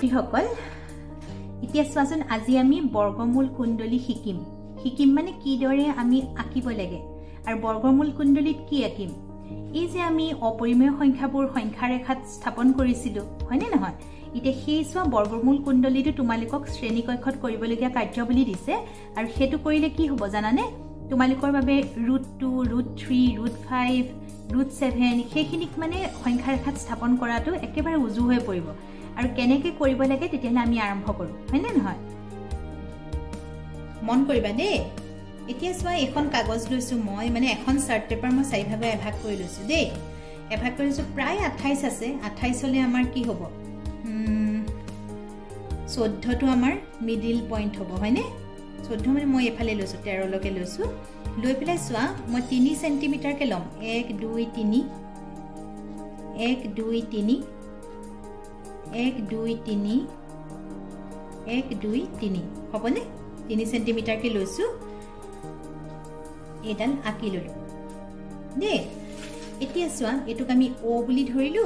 ছাত্ৰীসকল এতিয়া চোৱাচোন আজি আমি বৰ্গমূল কুণ্ডলী শিকিম মানে কিদৰে আমি আঁকিব লাগে আৰু বৰ্গমূল কুণ্ডলীত কি আঁকিম এই যে আমি অপৰিমেয় সংখ্যাবোৰ সংখ্যা ৰেখাত স্থাপন কৰিছিলো হয়নে নহয় এতিয়া সেই চোৱা বৰ্গমূল কুণ্ডলীটো তোমালোকক শ্ৰেণী কক্ষত কৰিবলগীয়া কাৰ্যাৱলী দিছে আৰু হেতু কৰিলে কি হ'ব জানানে তোমালোকৰ বাবে √2 √3 √5 √7 সেইখিনিক মানে সংখ্যা ৰেখাত স্থাপন কৰাটো একেবাৰে উজু হৈ পৰিব আৰু কেনেকৈ কৰিব লাগে তেতিয়ালে আমি আৰম্ভ কৰো হয়নে নহয় মন কৰিবা দেই এতিয়া চোৱা এখন কাগজ লৈছো মই মানে এখন চাৰ্ট পেপাৰ মই চাৰি ভাগে এভাগ কৰি লৈছো দেই এভাগ কৰিছো প্ৰায় 28 আছে 28 হলে আমাৰ কি হ'ব 14 টো আমাৰ মিডল পইণ্ট হ'ব হয়নে 14 মানে মই এফালে লৈছো 13 লকে লৈছো লৈ পেলাই চোৱা মই 3 সেন্টিমিটাৰ কে লম 1 2 3 1 2 3 1 2 3 1 2 3 হ'বনে 3 সেন্টিমিটাৰ কে লৈছো এডাল আঁকি ললো দে এতিয়া চোৱা এটুক আমি O বুলি ধৰিলো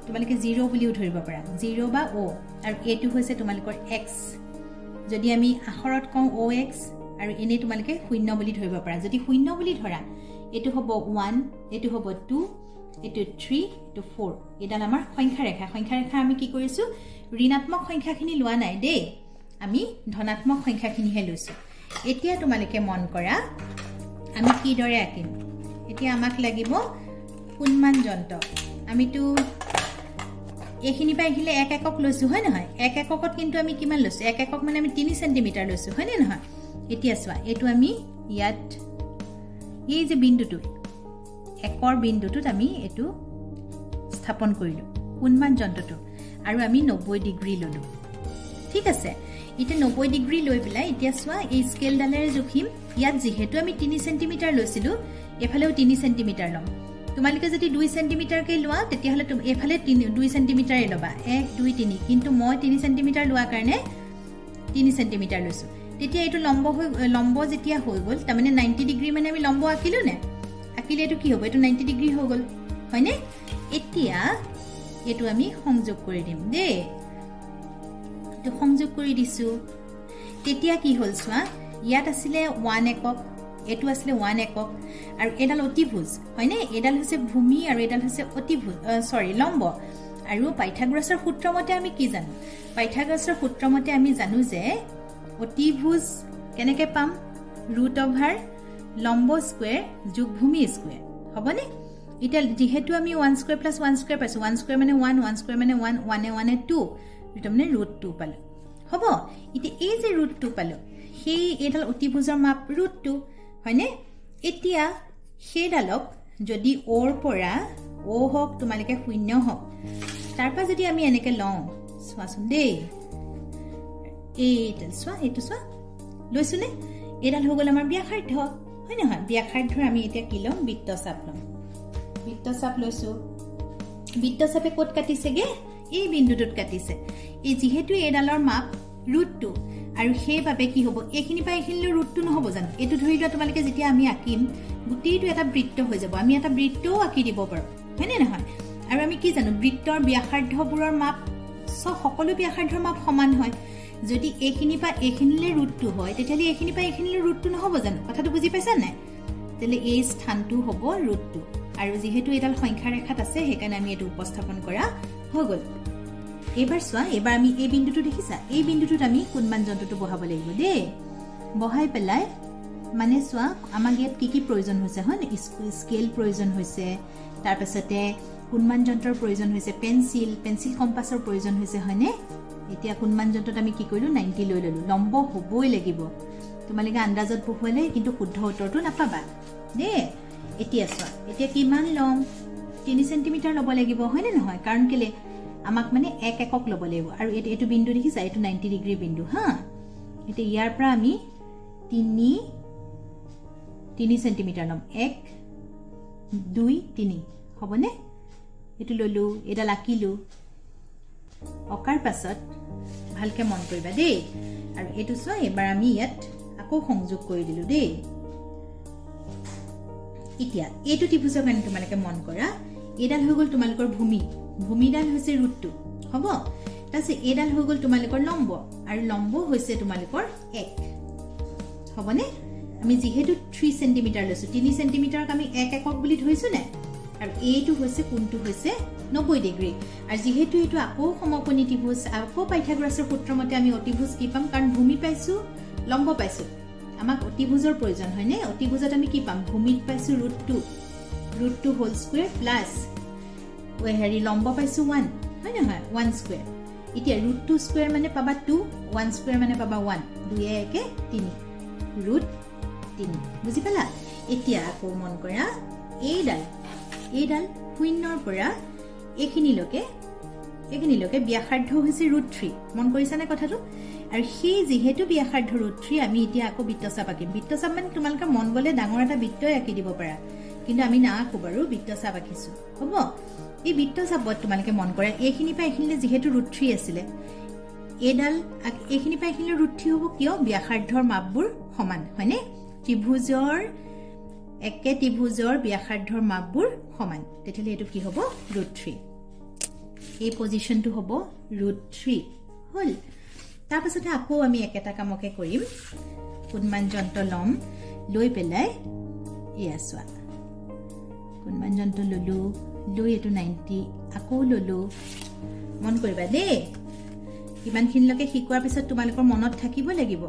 তোমালোকে 0 বুলিও ধৰিব পাৰা 0 বা O আৰু এটু হৈছে তোমালোকৰ x যদি আমি আখৰত কওঁ OX আৰু এনে তোমালোকে 0 বুলি ধৰিব পাৰা যদি 0 বুলি ধৰা এটু হ'ব 1 এটু হ'ব 2 এটু 3 এটু 4 এডাল আমাৰ সংখ্যা ৰেখা আমি কি কৰিছো ঋণাত্মক সংখ্যাখিনি লোৱা নাই দেই আমি ধনাত্মক সংখ্যাখিনিহে লৈছো এতিয়া তোমালোকে মন কৰা আমি কি দৰে আঁকিম এতিয়া আমাক লাগিব কুনমান যন্ত্ৰ আমিতো এখিনি পাই গিলে এক একক লৈছো হয় নহয় এক এককত কিন্তু আমি কিমান লৈছো এক একক মানে আমি 3 সেন্টিমিটাৰ লৈছো হয় নহয় এতিয়া চোৱা এটো আমি ইয়াত এই যে বিন্দুটো একৰ বিন্দুটোত আমি এটো স্থাপন কৰিলো কুনমান যন্ত্ৰটো আৰু আমি 90 ডিগ্ৰী ললো ঠিক আছে ইতে 90 ডিগ্ৰী লৈ পেলাই এতিয়া চোৱা এই স্কেল ডালেৰে জুখিম ইয়াত যেহেতু আমি 3 সেন্টিমিটাৰ লৈছিলো এফালেও 3 সেন্টিমিটাৰ লম তোমালোকে যদি 2 সেন্টিমিটাৰ কে লোৱা তেতিয়া হলে তুমি এফালে 2 সেন্টিমিটাৰ লবা 1 2 3 কিন্তু মই 3 সেন্টিমিটাৰ লোৱা কাৰণে 3 সেন্টিমিটাৰ লৈছো তেতিয়া এটো লম্ব যেতিয়া হৈ গল তাৰ মানে 90 ডিগ্ৰী মানে আমি লম্ব আঁকিলো নে আঁকিলে এটো কি হ'ব এটো 90 ডিগ্ৰী হৈ গল হয়নে এতিয়া এটো আমি সংযোগ কৰি দিম দে তো সংযোগ কৰি দিছো তেতিয়া কি হল চোৱা ইয়াত আছিলে 1 একক এটো আছিলে 1 একক আৰু এডাল অতিভুজ হয়নে এডাল হৈছে ভূমি আৰু এডাল হৈছে অতিভুজ লম্ব আৰু পাইথাগোৰাছৰ সূত্ৰমতে আমি কি জানো পাইথাগোৰাছৰ সূত্ৰমতে আমি জানো যে অতিভুজ কেনেকে পাম √/ লম্ব স্কয়াৰ যোগ ভূমি স্কয়াৰ হবনে এটা যেহেতু আমি 1 স্কয়াৰ + 1 স্কয়াৰ পাইছো 1 স্কয়াৰ মানে 1 1 স্কয়াৰ মানে 1 1 এ 2 এটা মানে √2 পালো হ'ব ইতে এই যে √2 পালো সেই এডাল অতিভুজৰ মাপ √2 হয়নে এতিয়া হেডালক যদি ওৰ পৰা ও হক তোমালকে 0 হক তাৰপা যদি আমি এনেকে লওঁ চোৱাচোন দেই এইডাল চোৱা এটো চোৱা লৈছনে এডাল হৈ গল আমাৰ ব্যাসাৰ্ধ হয় নহয় ব্যাসাৰ্ধৰ আমি এতিয়া কি লম বৃত্তচাপ লম বৃত্তচাপ লৈছো বৃত্তচাপে ক'ত কাটিছেগে এই বিন্দুটোত কাটিছে এই যেহেতু এডালৰ মাপ √2 আৰু সেইভাবে কি হ'ব এখিনি পাই এখিনিলৈ √2 নহব জানো এটো ধৰি লোৱা তোমালকে যেতিয়া আমি আঁকিম গুটিটো এটা বৃত্ত হৈ যাব আমি এটা বৃত্তও আঁকি দিব পাৰো হয়নে নহয় আৰু আমি কি জানো বৃত্তৰ ব্যাসাৰ্ধবোৰৰ মাপ সকলো ব্যাসাৰ্ধৰ মাপ সমান হয় যদি এখিনি পা এখিনিলৈ √2 হয় তেতিয়ালে এখিনি পা এখিনিলৈ √2 নহব জানো কথাটো বুজি পাইছা নাই তেলে এই স্থানটো হ'ব √2 আৰু যেহেতু এডাল সংখ্যা ৰেখাত আছে হেকাৰণে আমি এটো উপস্থাপন কৰা হৈ গল এবাৰ চোৱা এবাৰ আমি এই বিন্দুটো দেখিছা এই বিন্দুটোত আমি কুনমান যন্ত্ৰটো বহাব লাগিব দেই বহাই পেলাই মানে চোৱা আমাক ইয়াত কি প্ৰয়োজন হৈছে হয় স্কেল প্ৰয়োজন হৈছে তাৰ পাছতে কুনমান যন্ত্ৰৰ প্ৰয়োজন হৈছে পেন্সিল কম্পাছৰ প্ৰয়োজন হৈছে হয়নে এতিয়া কুনমান যন্ত্ৰত আমি কি কৰিলো 90 লৈ ললো লম্ব হ'বই লাগিব তোমালোকে আন্দাজত বহুৱালে কিন্তু শুদ্ধ উত্তৰটো নাপাবা দে এতিয়া চোৱা এতিয়া কিমান লম 3 সেন্টিমিটাৰ লব লাগিব হয়নে নহয় কাৰণ কেলে আমাক মানে 1 একক লব লাগিব আৰু এটো বিন্দু দেখিছা এটো 90 ডিগ্ৰী বিন্দু হা এটা ইয়াৰ পৰা আমি 3 সেন্টিমিটাৰ লম 1 2 3 হবনে এটো ললো এডাল আঁকিলো অকাৰ পাছত ভালকে মন কৰিবা দেই আৰু এটো চোৱা এবাৰ আমি ইয়াত আকৌ সংযোগ কৰি দিলো দেই এতিয়া এটো ত্ৰিভুজৰ কাৰণে তোমালোকে মন কৰা এডাল হৈ গল তোমালোকৰ ভূমিডাল হৈছে √2 হ'ব তাছে এডাল হৈ গল তোমালোকৰ লম্ব আৰু লম্ব হৈছে তোমালোকৰ 1 হবনে আমি যেহেতু 3 cm লৈছো 3 cm আমি 1 একক বুলি ধৰিছো না আৰু এইটো হৈছে কোনটো হৈছে 90 ডিগ্ৰী আৰু যেহেতু এটো আকৌ সমকোণী ত্ৰিভুজ আকৌ পাইথাগোৰাছৰ সূত্ৰমতে আমি অতিভুজ কি পাম কাৰণ ভূমি পাইছো লম্ব পাইছো আমাক অতিভুজৰ প্ৰয়োজন হয় নে অতিভুজত আমি কি পাম ভূমিত পাইছো √2 হোল স্কয়াৰ প্লাস ওই হেৰি লম্ব পাইছো 1 হয় না 1 স্কয়াৰ এতিয়া √2 স্কয়াৰ মানে পাবা 2 1 স্কয়াৰ মানে পাবা 1 2 একে 3 √3 বুজি পালা এতিয়া আকৌ মন কৰা এইডাল শূন্যৰ পৰা এখিনিলৈকে ব্যাসাৰ্ধ হৈছে √3 মন কৰিছানে কথাটো আৰু সেই যেহেতু ব্যাসাৰ্ধ √3 আমি এতিয়া আকৌ বৃত্তচাপ আঁকিম বৃত্তচাপ মানে তোমালোকে মন গলে ডাঙৰ এটা বৃত্তই আঁকি দিব পাৰা কিন্তু আমি না আকো বাৰু বৃত্তচাপ আঁকিছো হ'ব এই বৃত্তচাপত তোমালোকে মন কৰা এইখিনি পা এইখিনিলে যেহেতু √3 আছিল এডাল এইখিনি পা এইখিনিলে √3 হ'ব কিয় ব্যাসাৰ্ধৰ মাপবোৰ সমান হয়নে ত্ৰিভুজৰ একে ত্ৰিভুজৰ ব্যাসাৰ্ধৰ মাপবোৰ সমান তেতিয়ালে এটো কি হ'ব √3 এই পজিশনটো হ'ব √3 হল তাৰ পাছতে আকৌ আমি একেটা কামকে কৰিম কোণমান যন্ত্ৰ লম লৈ পেলাই ইয়াসৱা কোণমান যন্ত্ৰ ললো লৈ এটো 90 আকৌ ললো মন কৰিবা দে ইমানখিনলৈকে শিকোৱাৰ পিছত তোমালোকৰ মনত থাকিব লাগিব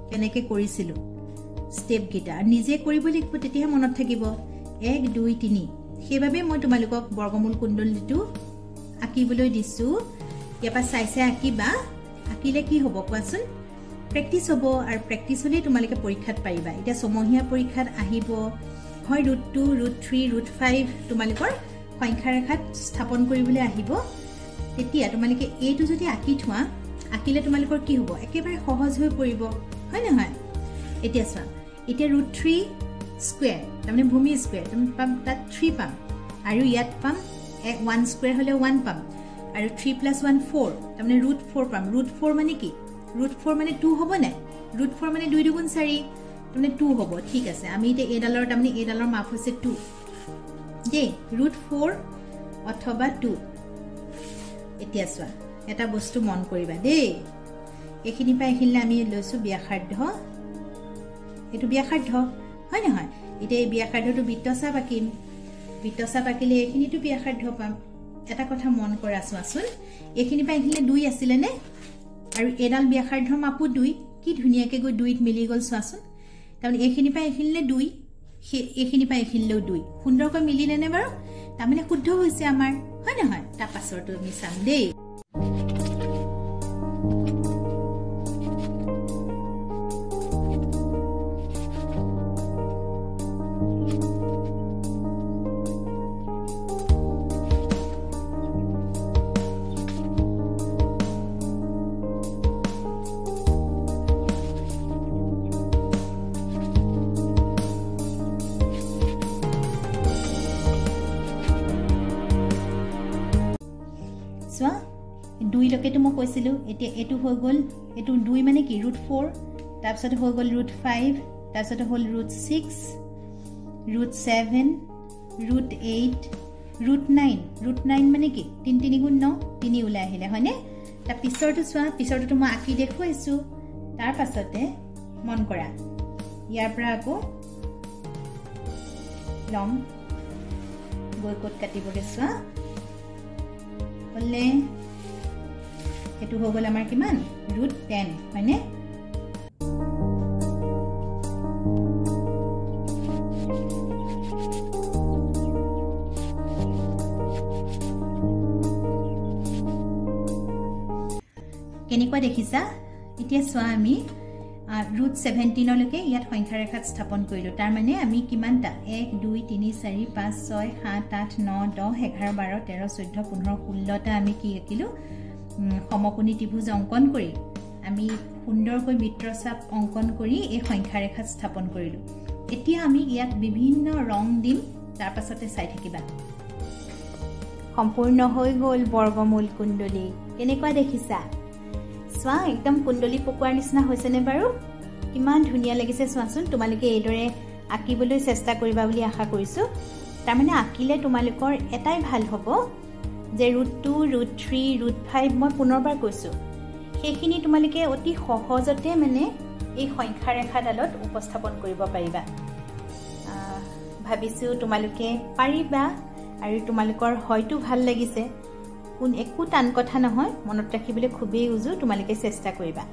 কেনেকে কৰিছিলো স্টেপ গিটা নিজে কৰিব লাগিব তেতিয়া মনত থাকিব 1 2 3 সেইভাবে মই তোমালোকক বৰ্গমূল কুণ্ডলীটো আঁকিবলৈ দিছো ইয়াপা চাইছে আঁকিবা আঁকিলে কি হ'ব কোৱাচোন প্ৰেক্টিস হ'ব আৰু প্ৰেক্টিস হলে তোমালোকে পৰীক্ষাত পাৰিবা এটা সমহীয়া পৰীক্ষাত আহিব হয় √2 √3 √5 তোমালোকৰ সংখ্যা ৰেখাত স্থাপন কৰিবলৈ আহিব তেতিয়া তোমালোকে এইটো যদি আঁকি থোৱা আঁকিলে তোমালোকৰ কি হ'ব একেবাৰে সহজ হৈ পৰিব হয় নহয় এতিয়া চোৱা এটা √3 স্কয়াৰ তাৰমানে ভূমি স্কয়াৰ তুমি পাম তাত 3 পাম আৰু ইয়াত পাম 1 স্কয়াৰ হলে 1 পাম আৰু 3 + 1 4 তাৰমানে √4 পাম √4 মানে কি √4 মানে 2 হ'ব না √4 মানে 2 × 4 তাৰমানে 2 হ'ব ঠিক আছে আমি এটা এডালৰ তাৰমানে এডালৰ মাপ হৈছে 2 দে √4 অথবা 2 এতিয়া চোৱা এটা বস্তু মন কৰিবা দেই এখিনি পাই এখিনলে আমি লৈছো ব্যাসাৰ্ধ এটো ব্যাসাৰ্ধ হয় নহয় এটা এই ব্যাসাৰ্ধটো বৃত্তচাপ আঁকিম বৃত্তচাপ আঁকিলে এখিনিটো ব্যাসাৰ্ধ পাম এটা কথা মন কৰা চোৱাচোন এখিনি পাই এখিনলে 2 আছিল নে আৰু এডাল ব্যাসাৰ্ধৰ মাপু 2 কি ধুনিয়াকে গৈ 2ত মিলি গল চোৱাচোন তাৰমানে এখিনি পাই এখিনলে 2 এখিনি পাই এখিনলেও 2 সুন্দৰকৈ মিলিলে নে বাৰু তাৰমানে শুদ্ধ হৈছে আমাৰ হয় নহয় তা পাছৰটো আমি চাম দেই চোৱা 2 লকে তো মই কৈছিলো এতিয়া এটো হৈ গল এটো 2 মানে কি √4 তাৰ পিছত হৈ গল √5 তাৰ পিছত হল √6 √7 √8 √9 মানে কি 3 3 × 9 3 ওলাই আহিলে হয়নে তাৰ পিছৰটো চোৱা পিছৰটো মই আঁকি দেখুৱাইছো তাৰ পাছতে মন কৰা ইয়াৰ পৰা আকৌ লম গৈ কত কাটিবলে চোৱা হলে এটো হৈ গল আমাৰ কিমান √10 হয়নে কেনেকুৱা দেখিছা এতিয়া চোৱা আমি √17 লৈকে ইয়াত সংখ্যা ৰেখাত স্থাপন কৰিলো তাৰ মানে আমি কিমানটা 1 2 3 4 5 6 7 8 9 10 11 12 13 14 15 16টা আমি কি আঁকিলো সমকোণী ত্ৰিভুজ অঙ্কন কৰি আমি সুন্দৰকৈ বৃত্তচাপ অঙ্কন কৰি এই সংখ্যা ৰেখাত স্থাপন কৰিলো এতিয়া আমি ইয়াত বিভিন্ন ৰং দিম তাৰ পাছতে চাই থাকিবা সম্পূৰ্ণ হৈ গল বৰ্গমূল কুণ্ডলী কেনেকুৱা দেখিছা চোৱা একদম কুণ্ডলী পকোৱাৰ নিচিনা হৈছে নে বাৰু কিমান ধুনিয়া লাগিছে চোৱাচোন তোমালোকে এইদৰে আঁকিবলৈ চেষ্টা কৰিবা বুলি আশা কৰিছো তাৰ মানে আঁকিলে তোমালোকৰ এটাই ভাল হ'ব যে √2 √3 √5 মই পুনৰবাৰ কৈছো সেইখিনি তোমালোকে অতি সহজতে মানে এই সংখ্যা ৰেখাডালত উপস্থাপন কৰিব পাৰিবা ভাবিছো তোমালোকে পাৰিবা আৰু তোমালোকৰ হয়তো ভাল লাগিছে কোন একো টান কথা নহয় মনত ৰাখিবলৈ খুবেই উজু তোমালোকে চেষ্টা কৰিবা